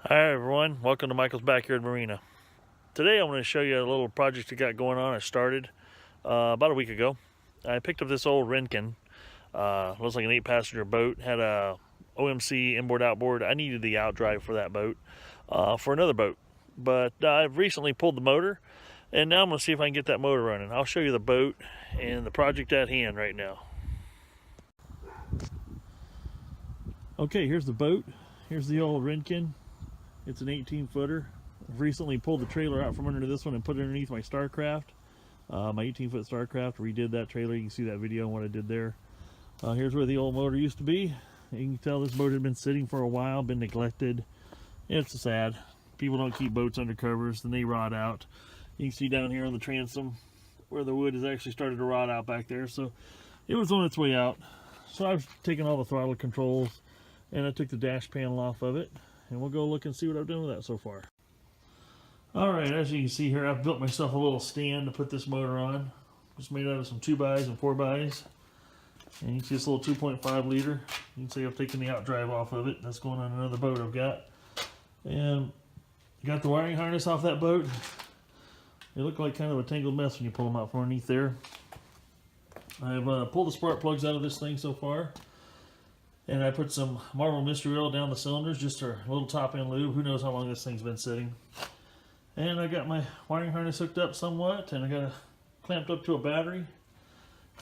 Hi everyone, welcome to Michael's Backyard Marina. Today I'm going to show you a little project I got going on. I started about a week ago. I picked up this old Renken. Looks like an 8-passenger boat. Had a OMC inboard outboard. I needed the outdrive for that boat for another boat. But I've recently pulled the motor, and now I'm going to see if I can get that motor running. I'll show you the boat and the project at hand right now. Okay, here's the boat. Here's the old Renken. It's an 18-footer. I've recently pulled the trailer out from under this one and put it underneath my Starcraft. My 18-foot Starcraft. Redid that trailer. You can see that video on what I did there. Here's where the old motor used to be. You can tell this boat had been sitting for a while, been neglected. It's sad. People don't keep boats under covers, then they rot out. You can see down here on the transom where the wood has actually started to rot out back there. So it was on its way out. So I've taken all the throttle controls and I took the dash panel off of it. And we'll go look and see what I've done with that so far. Alright, as you can see here, I've built myself a little stand to put this motor on. It's made out of some 2x and 4x. And you can see this little 2.5 liter. You can see I've taken the outdrive off of it. That's going on another boat I've got. And got the wiring harness off that boat. They look like kind of a tangled mess when you pull them out from underneath there. I've pulled the spark plugs out of this thing so far. And I put some Marble Mystery Oil down the cylinders, just a little top end lube. Who knows how long this thing's been sitting. And I got my wiring harness hooked up somewhat, and I got it clamped up to a battery.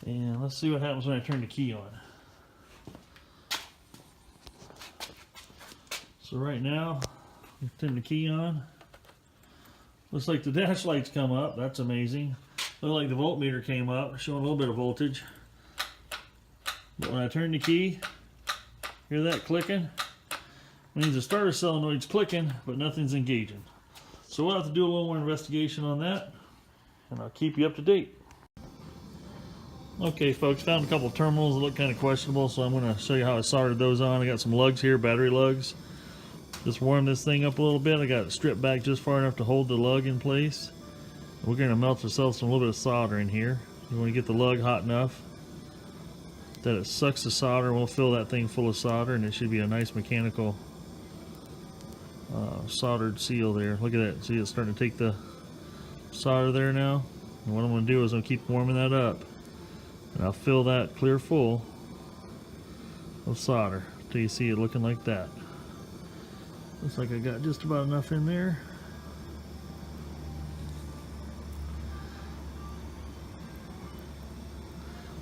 And let's see what happens when I turn the key on. So right now, I turn the key on. Looks like the dash lights come up. That's amazing. Looks like the voltmeter came up, showing a little bit of voltage. But when I turn the key, hear that clicking? It means the starter solenoid's clicking, but nothing's engaging. So we'll have to do a little more investigation on that, and I'll keep you up to date. Okay folks, found a couple of terminals that look kind of questionable, so I'm going to show you how I soldered those on. I got some lugs here, battery lugs. Just warm this thing up a little bit. I got it stripped back just far enough to hold the lug in place. We're going to melt ourselves a little bit of solder in here. You want to get the lug hot enough that it sucks the solder. We'll fill that thing full of solder, and it should be a nice mechanical soldered seal there. Look at that. See, it's starting to take the solder there now. And what I'm going to do is I'm going to keep warming that up, and I'll fill that clear full of solder until you see it looking like that. Looks like I got just about enough in there.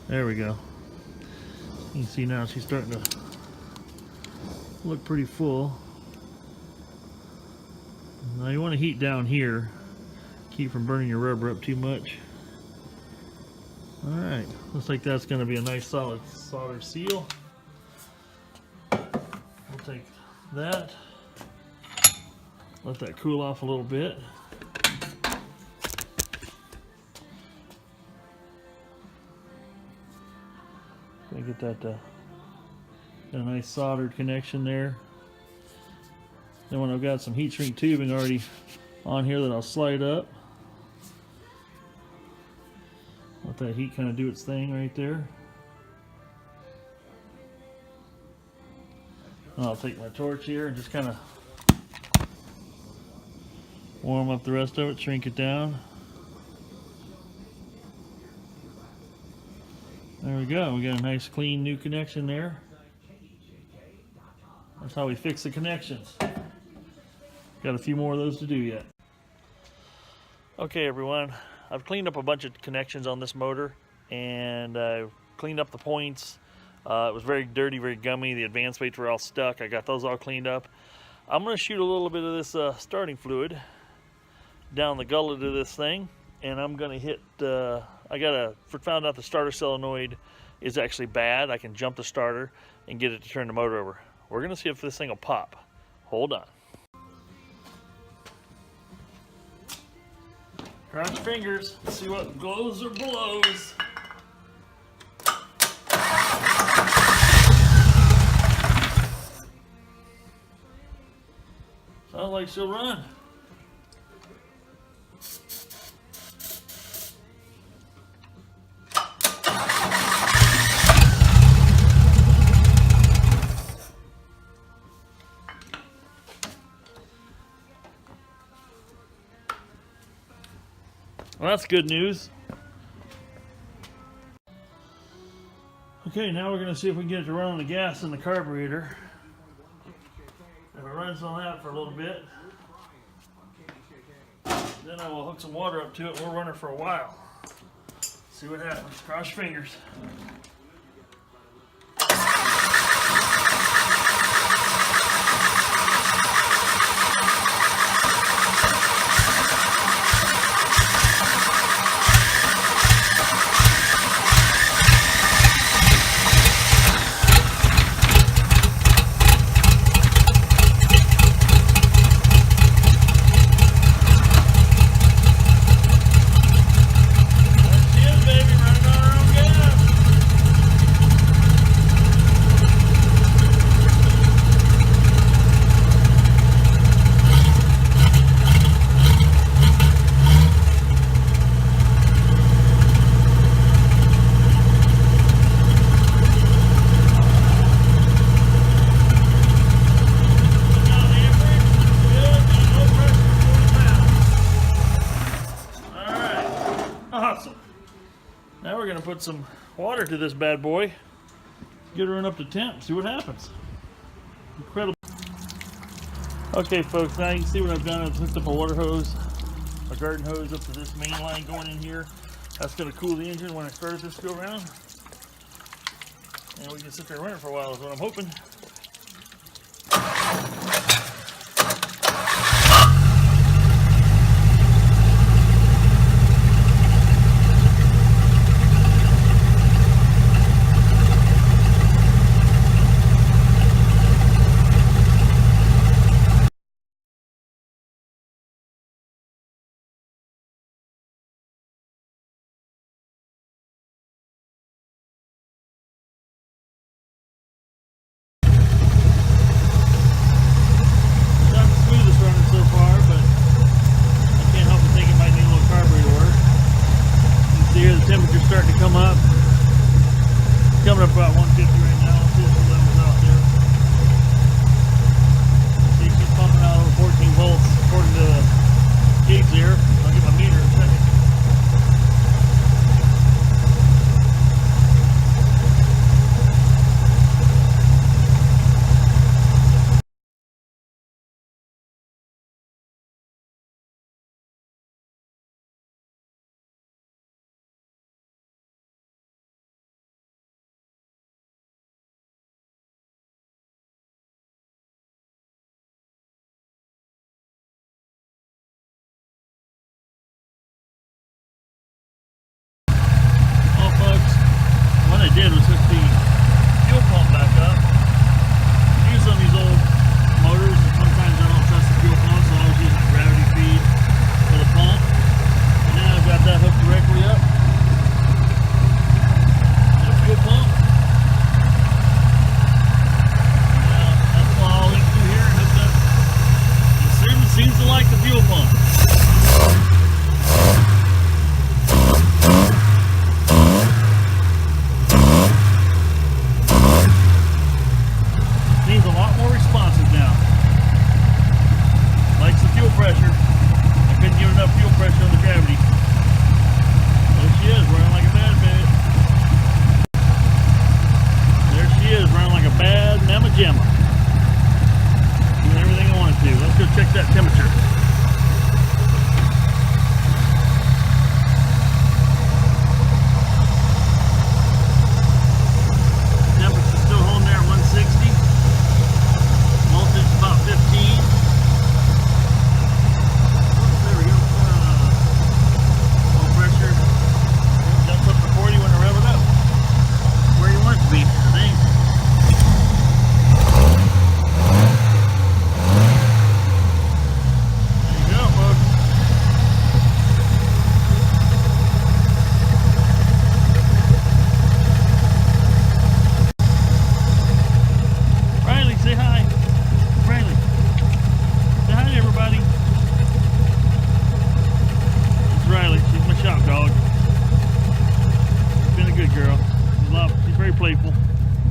There we go. You can see now she's starting to look pretty full. Now you want to heat down here, keep from burning your rubber up too much. Alright, looks like that's going to be a nice solid solder seal. We'll take that, let that cool off a little bit. Get that a nice soldered connection there. Then when I've got some heat shrink tubing already on here that I'll slide up, let that heat kind of do its thing right there. And I'll take my torch here and just kind of warm up the rest of it, shrink it down. There we go. We got a nice clean new connection there. That's how we fix the connections. Got a few more of those to do yet. Okay everyone, I've cleaned up a bunch of connections on this motor, and I've cleaned up the points. It was very dirty, very gummy. The advance weights were all stuck. I got those all cleaned up. I'm going to shoot a little bit of this starting fluid down the gullet of this thing, and I'm going to hit found out the starter solenoid is actually bad. I can jump the starter and get it to turn the motor over. We're going to see if this thing will pop. Hold on. Cross your fingers. Let's see what glows or blows. Sounds like she'll run. Well, that's good news. Okay, now we're going to see if we can get it to run on the gas in the carburetor. If it runs on that for a little bit, then I will hook some water up to it and we'll run it for a while. See what happens. Cross your fingers. Awesome. Now we're going to put some water to this bad boy. Get her up to temp, see what happens. Incredible. Okay folks, now you can see what I've done. I've hooked up a water hose, a garden hose up to this main line going in here. That's going to cool the engine when I start this go around. And we can sit there and run it for a while is what I'm hoping. Temperature's starting to come up. Coming up about 150 right now. Let's see if the level's out there. See, she's pumping out over 14 volts according to the gauge there. I'll get my meter in a second. Did was hook the fuel pump back up. I use some of these old motors, and sometimes I don't trust the fuel pump, so I was using a gravity feed for the pump. And now I've got that hooked directly up to the fuel pump. Now that's all linked through here and hooked up. It certainly seems to like the fuel pump. Pressure. I couldn't give enough fuel pressure on the gravity. There she is, running like a bad bitch. There she is, running like a bad mamma jamma. Doing everything I want it to. Let's go check that temperature. Temperature's still holding there at 160. Voltage about 15.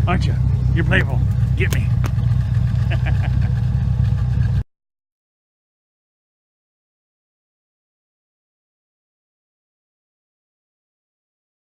Aren't you? You're playful. Get me.